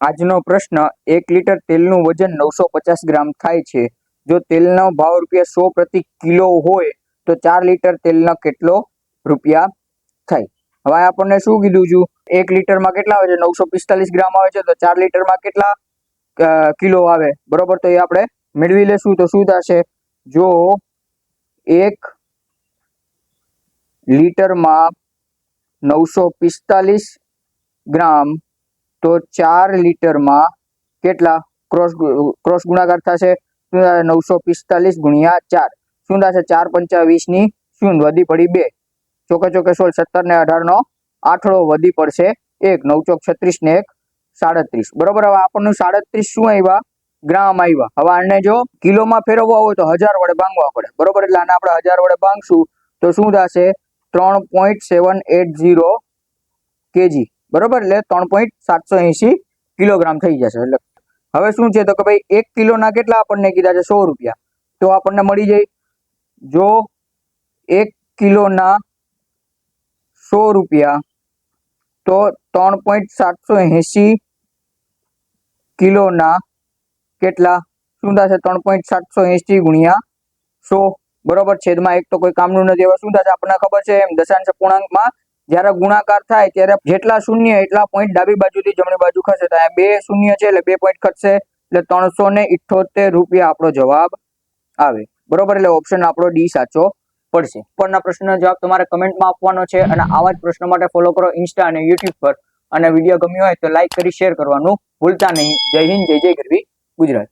આજનો પ્રશ્ન, 1 લીટર તેલનું વજન 950 ગ્રામ થાય છે. જો તેલનો ભાવ ₹100 પ્રતિ કિલો હોય તો 4 લીટર તેલનો કેટલો રૂપિયા થાય? હવે આપણને શું કીધું છું, 1 લીટરમાં કેટલા આવે છે? 945 ગ્રામ આવે છે. તો 4 લીટરમાં કેટલા કિલો આવે? બરોબર, તો એ આપણે મેળવી લેશું. તો શું થશે? જો 1 લીટરમાં 945 ગ્રામ તો 4 લીટરમાં કેટલા ક્રોસ ગુણાકાર થશે? 945 ગુણ્યા 4 શું થશે? 4 પંચા 20 ની શૂન્ય વધી પડી 2, ચોકે ચોકે 16, 17 ને 18 નો આઠડો વધી પડશે 1, 9 ચોક 36 ને 1 37. બરોબર, હવે આપણને 37 શું આવ્યા? ગ્રામ આવ્યા. હવે આને જો કિલોમાં ફેરવવા હોય તો 1000 વડે ભાંગવા પડે. બરોબર, એટલે આને આપણે 1000 વડે ભાંગશું તો શું થશે? 3.780 kg. બરોબર, એટલે 3.780 કિલોગ્રામ થઈ જશે. એટલે હવે શું છે તો કે ભાઈ 1 કિલોના કેટલા આપણને કીધા છે? 100 રૂપિયા. તો આપણને મળી જાય, જો 1 કિલોના 100 રૂપિયા તો 3.780 કિલોના કેટલા? શું થશે? 3.780 ગુણ્યા 100. બરોબર, છેદમાં 1 તો કોઈ કામનું નથી. હવે શું થશે? આપણને ખબર છે એમ દશાંશ અપૂર્ણાંકમાં જ્યારે ગુણાકાર થાય ત્યારે જેટલા શૂન્ય એટલા પોઈન્ટ ડાબી બાજુથી જમણી બાજુ ખસે. તો આ 2 શૂન્ય છે એટલે 2 પોઈન્ટ ખસશે, એટલે 378 રૂપિયા આપણો જવાબ આવે. બરોબર, એટલે ઓપ્શન આપણો ડી સાચો પડશે. ઉપરના પ્રશ્નનો જવાબ તમારે કમેન્ટમાં આપવાનો છે અને આવા જ પ્રશ્નો માટે ફોલો કરો ઇન્સ્ટા અને યુટ્યુબ પર. અને વિડીયો ગમ્યો હોય તો લાઈક કરી શેર કરવાનું ભૂલતા નહીં. જય હિન્દ, જય જય ગરવી ગુજરાત.